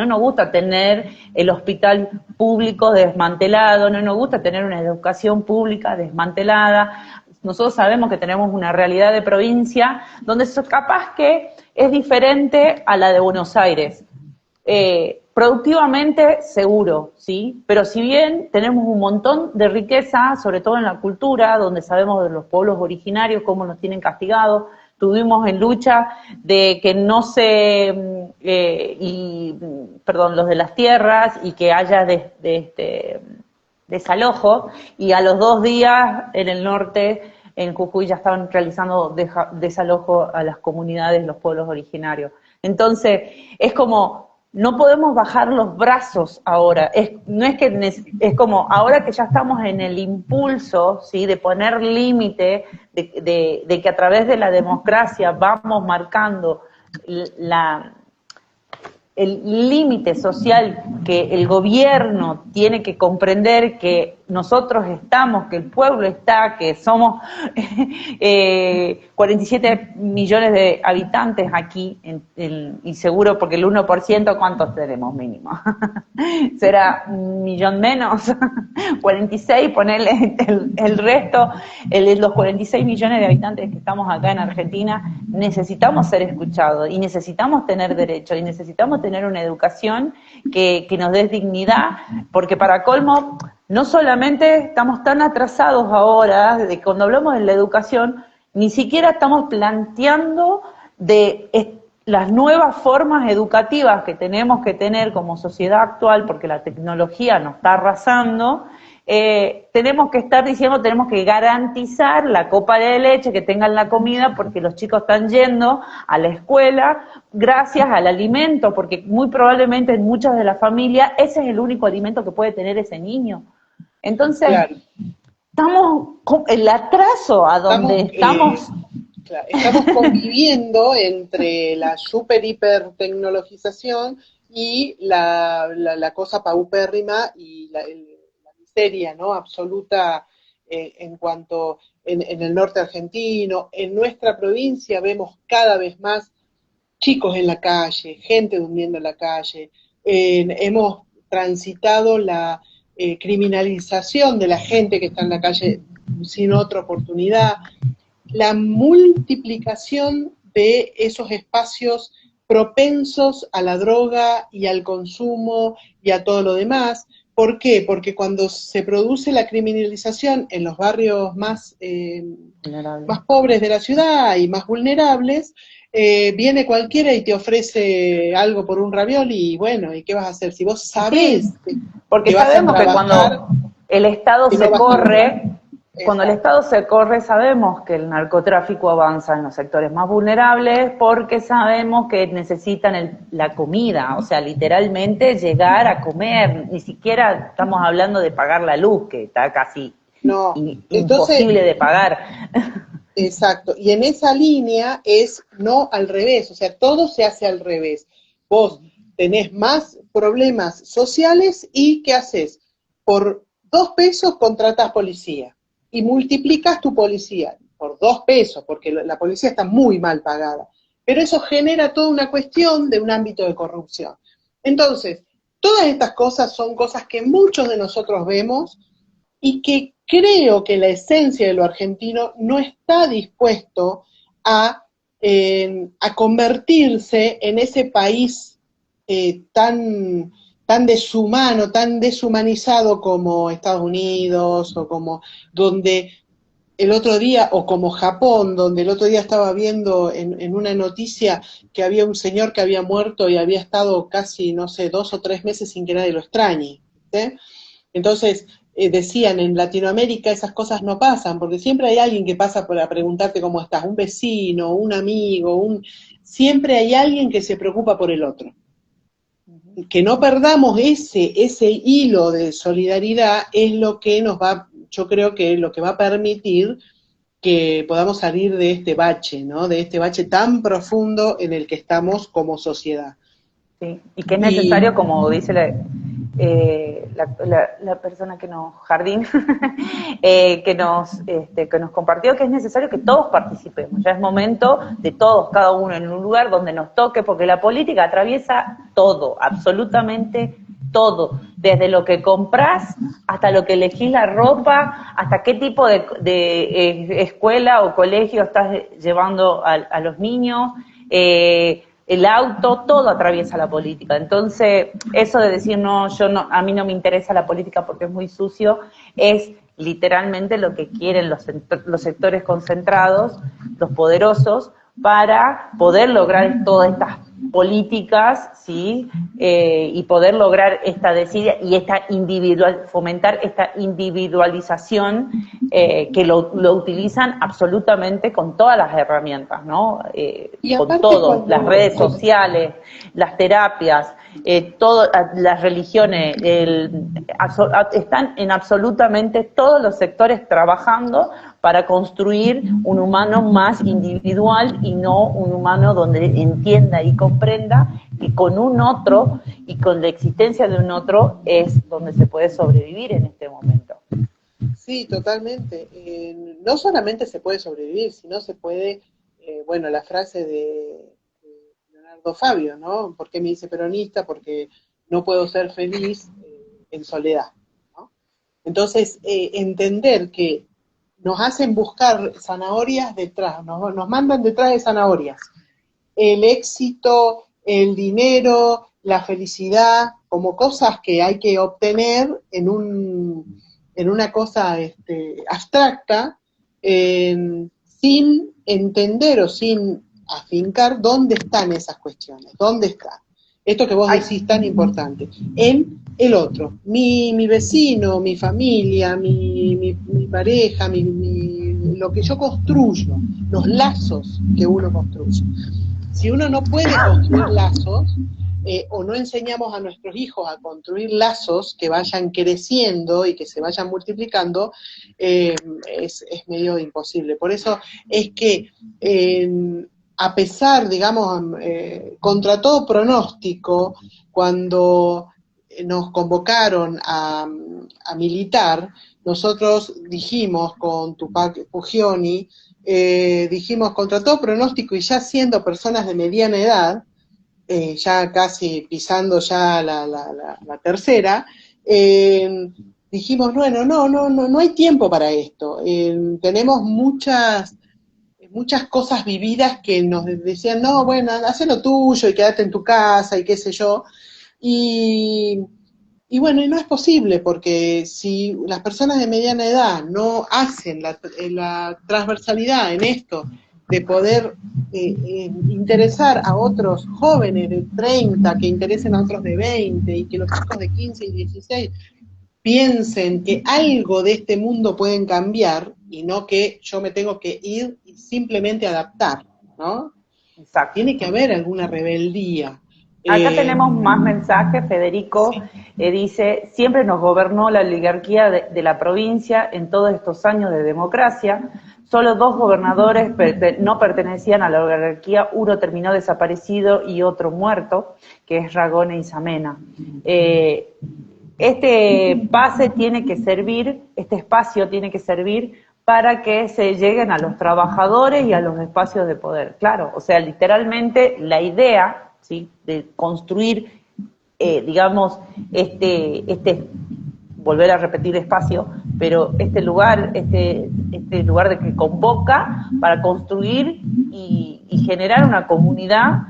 tener el hospital público desmantelado, no nos gusta tener una educación pública desmantelada. Nosotros sabemos que tenemos una realidad de provincia donde capaz que es diferente a la de Buenos Aires. Productivamente seguro, ¿sí? Pero si bien tenemos un montón de riqueza, sobre todo en la cultura, donde sabemos de los pueblos originarios cómo nos tienen castigados, tuvimos en lucha de que no se, los de las tierras y que haya desalojo, y a los 2 días en el norte, en Jujuy, ya estaban realizando desalojo a las comunidades, los pueblos originarios. Entonces, es como... No podemos bajar los brazos ahora, es como ahora que ya estamos en el impulso, ¿sí?, de poner límite, de que a través de la democracia vamos marcando el límite social, que el gobierno tiene que comprender que nosotros estamos, que el pueblo está, que somos 47 millones de habitantes aquí, y seguro porque el 1%, ¿cuántos tenemos mínimo? ¿Será 1 millón menos? 46, ponerle el resto, los 46 millones de habitantes que estamos acá en Argentina, necesitamos ser escuchados, y necesitamos tener derechos, y necesitamos tener una educación que nos dé dignidad, porque para colmo, no solamente estamos tan atrasados ahora, de cuando hablamos de la educación, ni siquiera estamos planteando de las nuevas formas educativas que tenemos que tener como sociedad actual, porque la tecnología nos está arrasando, tenemos que estar diciendo, tenemos que garantizar la copa de leche, que tengan la comida, porque los chicos están yendo a la escuela gracias al alimento, porque muy probablemente en muchas de las familias ese es el único alimento que puede tener ese niño. Entonces, claro, estamos con el atraso a donde estamos. Claro, estamos conviviendo entre la super hiper tecnologización y la cosa paupérrima y la miseria, ¿no? Absoluta, en cuanto en el norte argentino. En nuestra provincia vemos cada vez más chicos en la calle, gente durmiendo en la calle. Hemos transitado la criminalización de la gente que está en la calle sin otra oportunidad. La multiplicación de esos espacios propensos a la droga y al consumo y a todo lo demás. ¿Por qué? Porque cuando se produce la criminalización en los barrios más pobres de la ciudad y más vulnerables, viene cualquiera y te ofrece algo por un ravioli y bueno, ¿y qué vas a hacer? Si vos sabés porque que vas sabemos a trabajar, que cuando el Estado se corre, cuando el exacto, Estado se corre, sabemos que el narcotráfico avanza en los sectores más vulnerables porque sabemos que necesitan la comida, o sea, literalmente llegar a comer, ni siquiera estamos hablando de pagar la luz, que está casi no, imposible de pagar. Exacto, y en esa línea es no al revés, o sea, todo se hace al revés. Vos tenés más problemas sociales y ¿qué haces? Por 2 pesos contratás policía y multiplicas tu policía por 2 pesos, porque la policía está muy mal pagada. Pero eso genera toda una cuestión de un ámbito de corrupción. Entonces, todas estas cosas son cosas que muchos de nosotros vemos y que creo que la esencia de lo argentino no está dispuesto a convertirse en ese país tan deshumano, tan deshumanizado como Estados Unidos, o como donde el otro día, o como Japón, donde el otro día estaba viendo en una noticia que había un señor que había muerto y había estado casi, no sé, 2 o 3 meses sin que nadie lo extrañe, ¿sí? Entonces, decían, en Latinoamérica esas cosas no pasan, porque siempre hay alguien que pasa para preguntarte cómo estás, un vecino, un amigo, siempre hay alguien que se preocupa por el otro. Que no perdamos ese hilo de solidaridad es lo que nos va, yo creo que es lo que va a permitir que podamos salir de este bache, ¿no? De este bache tan profundo en el que estamos como sociedad. Sí, y que es necesario, como dice la persona que nos, Jardín, que nos compartió, que es necesario que todos participemos. Ya es momento de todos, cada uno en un lugar donde nos toque, porque la política atraviesa todo, absolutamente todo, desde lo que compras hasta lo que elegís la ropa, hasta qué tipo de escuela o colegio estás llevando a los niños, el auto, todo atraviesa la política. Entonces, eso de decir a mí no me interesa la política porque es muy sucio, es literalmente lo que quieren los sectores concentrados, los poderosos, para poder lograr todas estas políticas, ¿sí? Y poder lograr esta desidia y fomentar esta individualización que lo utilizan absolutamente con todas las herramientas, ¿no? Con todo, las redes sociales, las terapias, todas las religiones, están en absolutamente todos los sectores trabajando para construir un humano más individual y no un humano donde entienda y comprenda que con un otro y con la existencia de un otro es donde se puede sobrevivir en este momento. Sí, totalmente. No solamente se puede sobrevivir, sino se puede, bueno, la frase de Leonardo Fabio, ¿no? ¿Por qué me dice peronista? Porque no puedo ser feliz en soledad, ¿no? Entonces, entender que nos hacen buscar zanahorias detrás, nos mandan detrás de zanahorias. El éxito, el dinero, la felicidad, como cosas que hay que obtener en una cosa abstracta, sin entender o sin afincar dónde están esas cuestiones, dónde están. Esto que vos decís tan importante, en el otro, mi vecino, mi familia, mi pareja, lo que yo construyo, los lazos que uno construye. Si uno no puede construir lazos, o no enseñamos a nuestros hijos a construir lazos que vayan creciendo y que se vayan multiplicando, es medio imposible. Por eso es que, a pesar, digamos, contra todo pronóstico, cuando nos convocaron a militar, nosotros dijimos con Tupac Pugioni, dijimos contra todo pronóstico y ya siendo personas de mediana edad, ya casi pisando ya la tercera, dijimos, bueno, no hay tiempo para esto. Tenemos muchas cosas vividas que nos decían, no, bueno, haz lo tuyo y quédate en tu casa y qué sé yo. Y bueno, y no es posible, porque si las personas de mediana edad no hacen la transversalidad en esto, de poder interesar a otros jóvenes de 30, que interesen a otros de 20, y que los chicos de 15 y 16 piensen que algo de este mundo pueden cambiar, y no que yo me tengo que ir y simplemente adaptar, ¿no? Exacto. Tiene que haber alguna rebeldía. Acá tenemos más mensajes. Federico dice, siempre nos gobernó la oligarquía de la provincia en todos estos años de democracia. Solo 2 gobernadores no pertenecían a la oligarquía, uno terminó desaparecido y otro muerto, que es Ragone y Samena. Este pase tiene que servir, este espacio tiene que servir para que se lleguen a los trabajadores y a los espacios de poder. Claro, o sea, literalmente la idea, ¿sí?, de construir, digamos, volver a repetir espacio, pero este lugar de que convoca para construir y generar una comunidad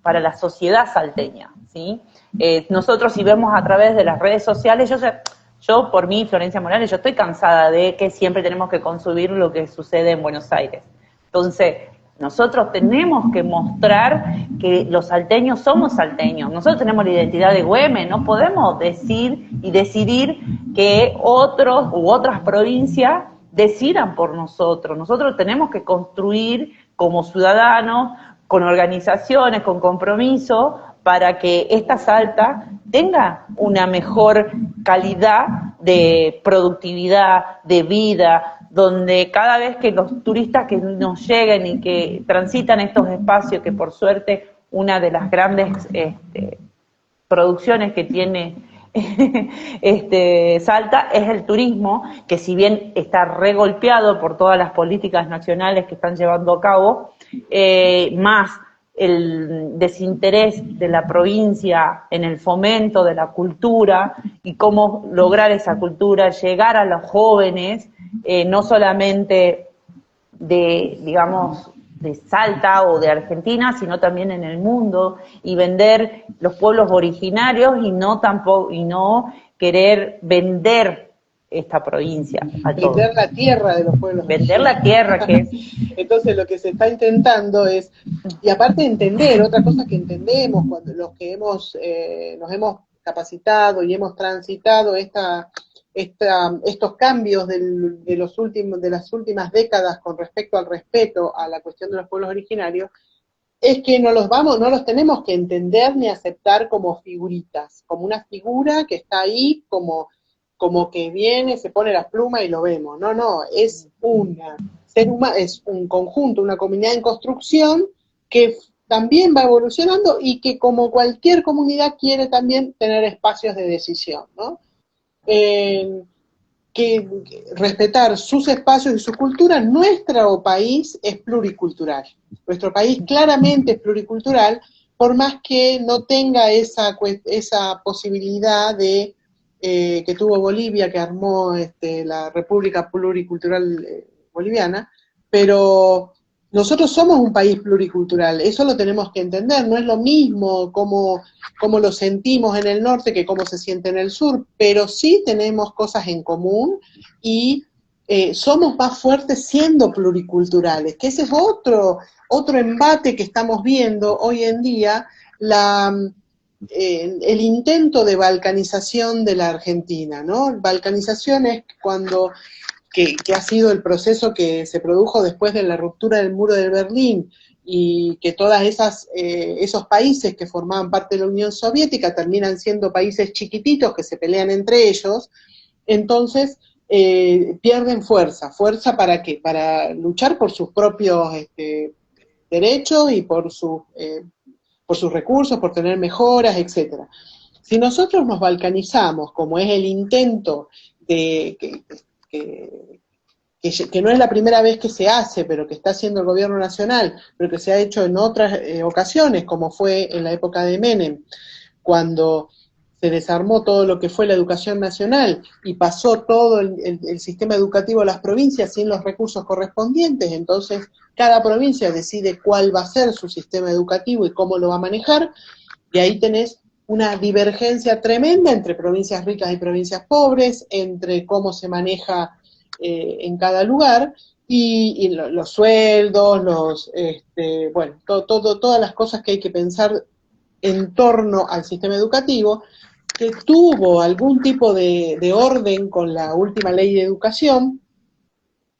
para la sociedad salteña, ¿sí? Nosotros, si vemos a través de las redes sociales, yo por mí, Florencia Morales, yo estoy cansada de que siempre tenemos que consumir lo que sucede en Buenos Aires. Entonces, nosotros tenemos que mostrar que los salteños somos salteños. Nosotros tenemos la identidad de Güemes, no podemos decir y decidir que otros u otras provincias decidan por nosotros. Nosotros tenemos que construir como ciudadanos, con organizaciones, con compromiso, para que esta Salta tenga una mejor calidad de productividad, de vida, donde cada vez que los turistas que nos lleguen y que transitan estos espacios, que por suerte una de las grandes producciones que tiene Salta es el turismo, que si bien está regolpeado por todas las políticas nacionales que están llevando a cabo, más el desinterés de la provincia en el fomento de la cultura y cómo lograr esa cultura, llegar a los jóvenes, no solamente de, digamos, de Salta o de Argentina, sino también en el mundo, y vender los pueblos originarios y no querer vender esta provincia a todos. Vender la tierra de los pueblos. Vender la tierra, que es... Entonces lo que se está intentando es, y aparte de entender, otra cosa que entendemos cuando los que nos hemos capacitado y hemos transitado estos cambios de las últimas décadas con respecto al respeto a la cuestión de los pueblos originarios, es que no los tenemos que entender ni aceptar como figuritas, como una figura que está ahí como que viene, se pone la pluma y lo vemos. No, es es un conjunto, una comunidad en construcción que también va evolucionando y que, como cualquier comunidad, quiere también tener espacios de decisión, ¿no? Que respetar sus espacios y su cultura. Nuestro país es pluricultural. Nuestro país claramente es pluricultural, por más que no tenga esa posibilidad de que tuvo Bolivia, que armó la República Pluricultural Boliviana, pero nosotros somos un país pluricultural, eso lo tenemos que entender. No es lo mismo como lo sentimos en el norte que cómo se siente en el sur, pero sí tenemos cosas en común y somos más fuertes siendo pluriculturales, que ese es otro embate que estamos viendo hoy en día. el intento de balcanización de la Argentina, ¿no? Balcanización es cuando, que ha sido el proceso que se produjo después de la ruptura del muro de Berlín, y que todas esos países que formaban parte de la Unión Soviética terminan siendo países chiquititos que se pelean entre ellos. Entonces pierden fuerza. ¿Fuerza para qué? Para luchar por sus propios derechos y por sus recursos, por tener mejoras, etcétera. Si nosotros nos balcanizamos, como es el intento de que no es la primera vez que se hace, pero que está haciendo el gobierno nacional, pero que se ha hecho en otras ocasiones, como fue en la época de Menem, cuando se desarmó todo lo que fue la educación nacional y pasó todo el sistema educativo a las provincias sin los recursos correspondientes. Entonces cada provincia decide cuál va a ser su sistema educativo y cómo lo va a manejar, y ahí tenés una divergencia tremenda entre provincias ricas y provincias pobres, entre cómo se maneja en cada lugar, y los sueldos, bueno, todas las cosas que hay que pensar en torno al sistema educativo, que tuvo algún tipo de orden con la última ley de educación,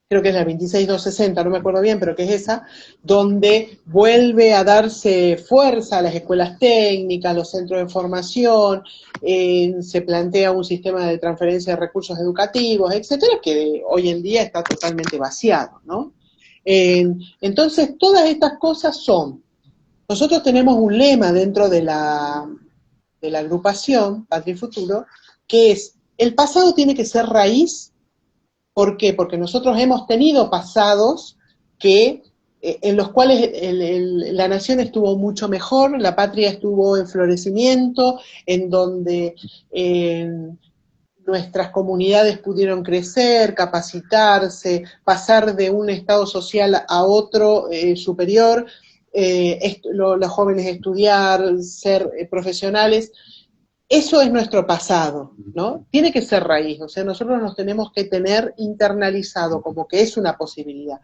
creo que es la 26260, no me acuerdo bien, pero que es esa, donde vuelve a darse fuerza a las escuelas técnicas, los centros de formación, se plantea un sistema de transferencia de recursos educativos, etcétera, que hoy en día está totalmente vaciado, ¿no? Entonces, todas estas cosas nosotros tenemos un lema dentro de la agrupación Patria y Futuro, que es: el pasado tiene que ser raíz. ¿Por qué? Porque nosotros hemos tenido pasados en los cuales la nación estuvo mucho mejor, la patria estuvo en florecimiento, en donde nuestras comunidades pudieron crecer, capacitarse, pasar de un estado social a otro superior, los jóvenes estudiar, ser profesionales. Eso es nuestro pasado, ¿no? Tiene que ser raíz, o sea, nosotros nos tenemos que tener internalizado como que es una posibilidad,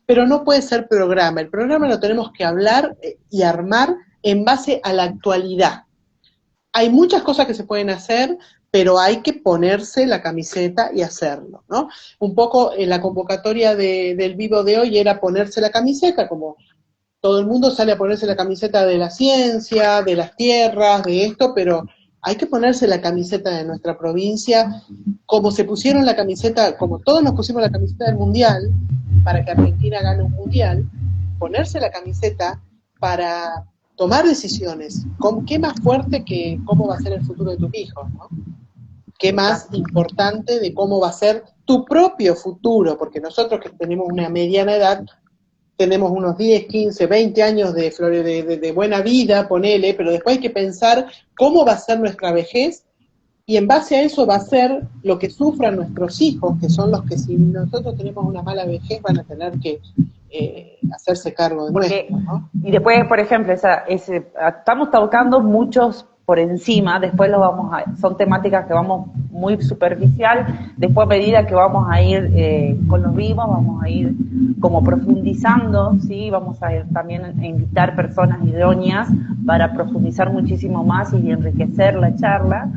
pero no puede ser programa. El programa lo tenemos que hablar y armar en base a la actualidad. Hay muchas cosas que se pueden hacer, pero hay que ponerse la camiseta y hacerlo, ¿no? Un poco la convocatoria del vivo de hoy era ponerse la camiseta, como todo el mundo sale a ponerse la camiseta de la ciencia, de las tierras, de esto, pero hay que ponerse la camiseta de nuestra provincia, como se pusieron la camiseta, como todos nos pusimos la camiseta del Mundial, para que Argentina gane un Mundial, ponerse la camiseta para tomar decisiones. ¿Qué más fuerte que cómo va a ser el futuro de tus hijos, ¿no? ¿Qué más importante de cómo va a ser tu propio futuro? Porque nosotros que tenemos una mediana edad, tenemos unos 10, 15, 20 años de buena vida, ponele, pero después hay que pensar cómo va a ser nuestra vejez, y en base a eso va a ser lo que sufran nuestros hijos, que son los que, si nosotros tenemos una mala vejez, van a tener que hacerse cargo de nuestro, ¿no? Y después, por ejemplo, estamos tocando muchos por encima, después son temáticas que vamos muy superficial, después a medida que vamos a ir con los vivos, vamos a ir como profundizando, ¿sí? Vamos a ir también a invitar personas idóneas para profundizar muchísimo más y enriquecer la charla,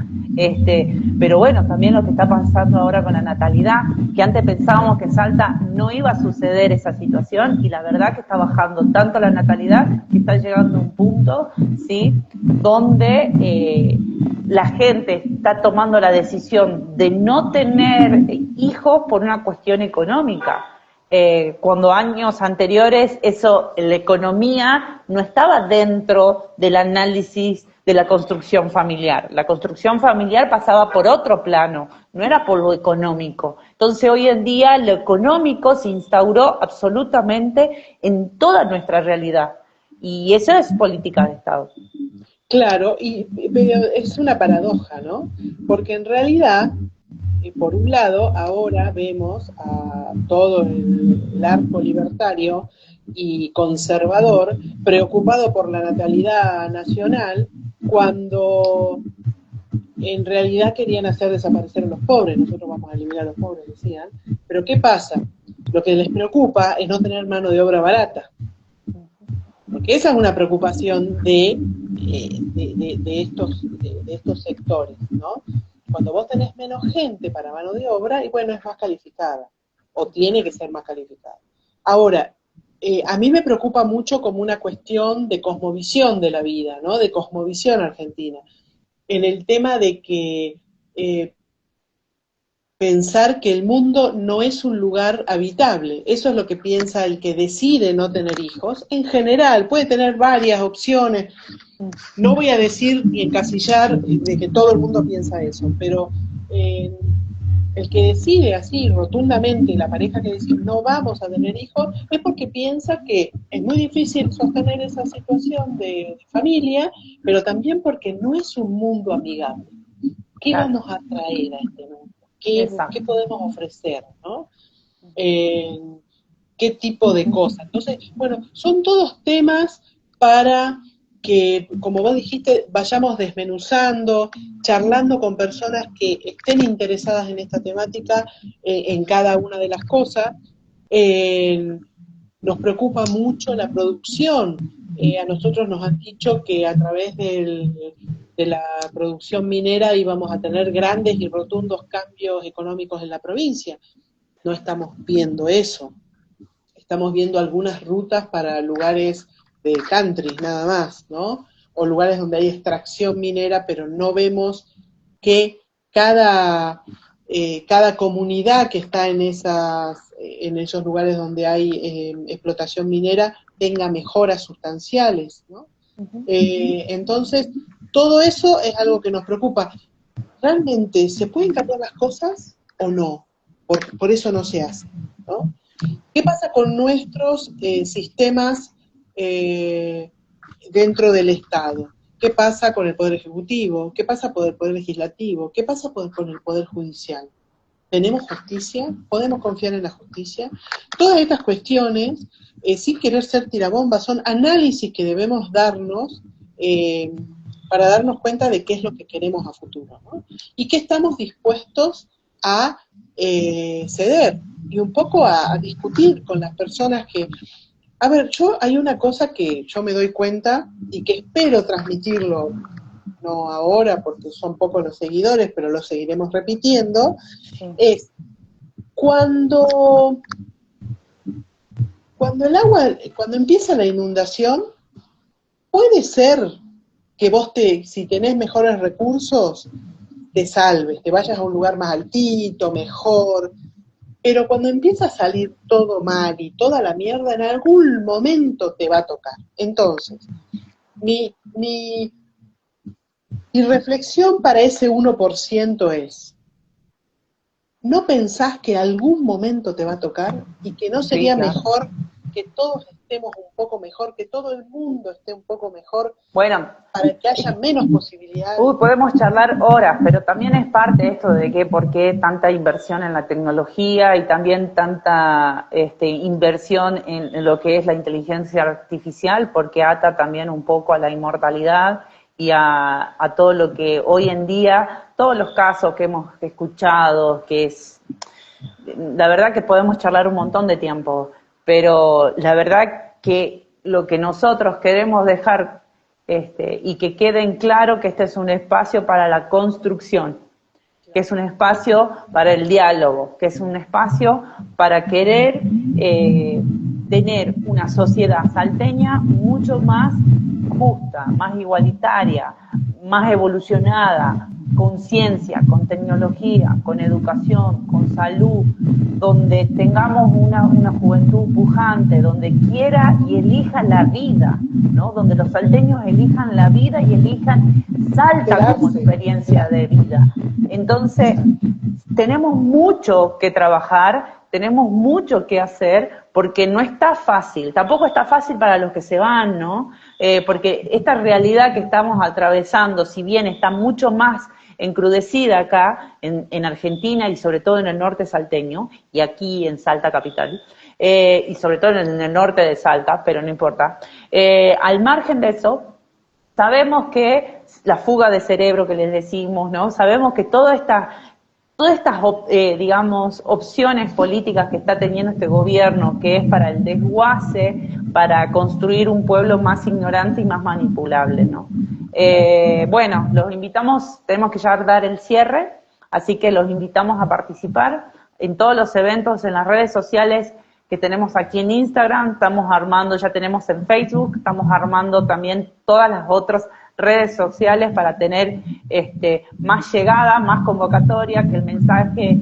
pero bueno, también lo que está pasando ahora con la natalidad, que antes pensábamos que en Salta no iba a suceder esa situación, y la verdad que está bajando tanto la natalidad que está llegando a un punto, ¿sí? Donde la gente está tomando la decisión de no tener hijos por una cuestión económica. Cuando años anteriores la economía no estaba dentro del análisis de la construcción familiar. La construcción familiar pasaba por otro plano, no era por lo económico. Entonces hoy en día lo económico se instauró absolutamente en toda nuestra realidad, y eso es política de Estado. Claro, pero es una paradoja, ¿no? Porque en realidad, por un lado, ahora vemos a todo el arco libertario y conservador preocupado por la natalidad nacional, cuando en realidad querían hacer desaparecer a los pobres. Nosotros vamos a eliminar a los pobres, decían. Pero ¿qué pasa? Lo que les preocupa es no tener mano de obra barata. Porque esa es una preocupación de de estos sectores, ¿no? Cuando vos tenés menos gente para mano de obra, y bueno, es más calificada, o tiene que ser más calificada. Ahora, a mí me preocupa mucho como una cuestión de cosmovisión de la vida, ¿no? De cosmovisión argentina, en el tema de que pensar que el mundo no es un lugar habitable. Eso es lo que piensa el que decide no tener hijos. En general, puede tener varias opciones. No voy a decir ni encasillar de que todo el mundo piensa eso, pero el que decide así rotundamente, la pareja que decide no vamos a tener hijos, es porque piensa que es muy difícil sostener esa situación de familia, pero también porque no es un mundo amigable. ¿Qué vamos a traer a este mundo? ¿Qué podemos ofrecer, ¿no? ¿Qué tipo de cosas? Entonces, bueno, son todos temas para que, como vos dijiste, vayamos desmenuzando, charlando con personas que estén interesadas en esta temática, en cada una de las cosas. Nos preocupa mucho la producción. A nosotros nos han dicho que a través de la producción minera íbamos a tener grandes y rotundos cambios económicos en la provincia. No estamos viendo eso. Estamos viendo algunas rutas para lugares de country nada más, ¿no? O lugares donde hay extracción minera, pero no vemos que cada comunidad que está en esos lugares donde hay explotación minera tenga mejoras sustanciales, ¿no? Entonces, todo eso es algo que nos preocupa. ¿Realmente se pueden cambiar las cosas o no? Por eso no se hace, ¿no? ¿Qué pasa con nuestros sistemas dentro del Estado? ¿Qué pasa con el Poder Ejecutivo? ¿Qué pasa con el Poder Legislativo? ¿Qué pasa con el Poder Judicial? ¿Tenemos justicia? ¿Podemos confiar en la justicia? Todas estas cuestiones, sin querer ser tirabombas, son análisis que debemos darnos para darnos cuenta de qué es lo que queremos a futuro, ¿no? Y qué estamos dispuestos a ceder y un poco a discutir con las personas que... A ver, hay una cosa que yo me doy cuenta y que espero transmitirlo, no ahora porque son pocos los seguidores, pero lo seguiremos repitiendo, es cuando empieza la inundación, puede ser que vos si tenés mejores recursos, te salves, te vayas a un lugar más altito, mejor, pero cuando empieza a salir todo mal y toda la mierda, en algún momento te va a tocar. Entonces, mi reflexión para ese 1% es, ¿no pensás que algún momento te va a tocar y que no sería mejor que todos estemos un poco mejor, que todo el mundo esté un poco mejor, bueno, para que haya menos posibilidades? Podemos charlar horas, pero también es parte de esto de que por qué tanta inversión en la tecnología y también tanta inversión en lo que es la inteligencia artificial, porque ata también un poco a la inmortalidad y a todo lo que hoy en día, todos los casos que hemos escuchado, que es, la verdad que podemos charlar un montón de tiempo, pero la verdad que lo que nosotros queremos dejar y que quede en claro que este es un espacio para la construcción, que es un espacio para el diálogo, que es un espacio para querer tener una sociedad salteña mucho más justa, más igualitaria, más evolucionada, con ciencia, con tecnología, con educación, con salud, donde tengamos una juventud pujante, donde quiera y elija la vida, ¿no? Donde los salteños elijan la vida y elijan Salta como experiencia de vida. Entonces, tenemos mucho que trabajar, tenemos mucho que hacer, porque no está fácil, tampoco está fácil para los que se van, ¿no? Porque esta realidad que estamos atravesando, si bien está mucho más encrudecida acá en Argentina y sobre todo en el norte salteño y aquí en Salta capital, y sobre todo en el norte de Salta, pero no importa. Al margen de eso, sabemos que la fuga de cerebro que les decimos, ¿no? Sabemos que todas estas digamos, opciones políticas que está teniendo este gobierno, que es para el desguace, para construir un pueblo más ignorante y más manipulable, ¿no? Bueno, los invitamos, tenemos que ya dar el cierre, así que los invitamos a participar en todos los eventos, en las redes sociales que tenemos aquí en Instagram, estamos armando, ya tenemos en Facebook, estamos armando también todas las otras redes sociales para tener más llegada, más convocatoria, que el mensaje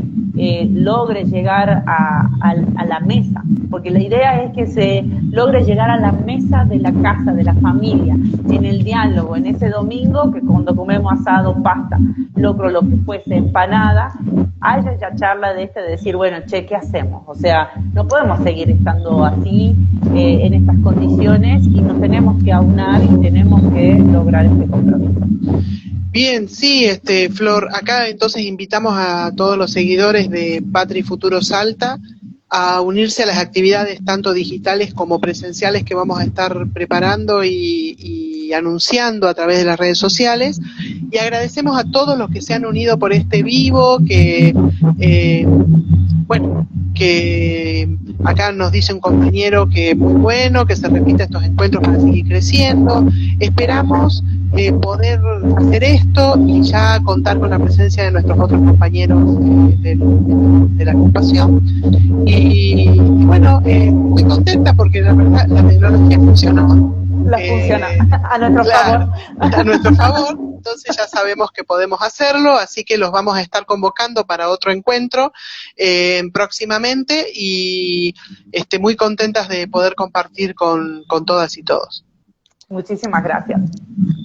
logre llegar a la mesa, porque la idea es que se logre llegar a la mesa de la casa, de la familia, en el diálogo, en ese domingo que cuando comemos asado, pasta, locro, lo que fuese, empanada, haya ya charla de decir, bueno, che, ¿qué hacemos? O sea, no podemos seguir estando así, en estas condiciones, y nos tenemos que aunar y tenemos que lograr este compromiso. Bien, sí, Flor, acá entonces invitamos a todos los seguidores de Patria y Futuro Salta a unirse a las actividades tanto digitales como presenciales que vamos a estar preparando y anunciando a través de las redes sociales, y agradecemos a todos los que se han unido por este vivo, que que acá nos dice un compañero que es muy bueno, que se repita estos encuentros para seguir creciendo. Esperamos poder hacer esto y ya contar con la presencia de nuestros otros compañeros de la agrupación. Y bueno, muy contenta porque la verdad la tecnología funcionó. Funciona a nuestro claro, favor. A nuestro favor, entonces ya sabemos que podemos hacerlo, así que los vamos a estar convocando para otro encuentro próximamente, y muy contentas de poder compartir con todas y todos. Muchísimas gracias.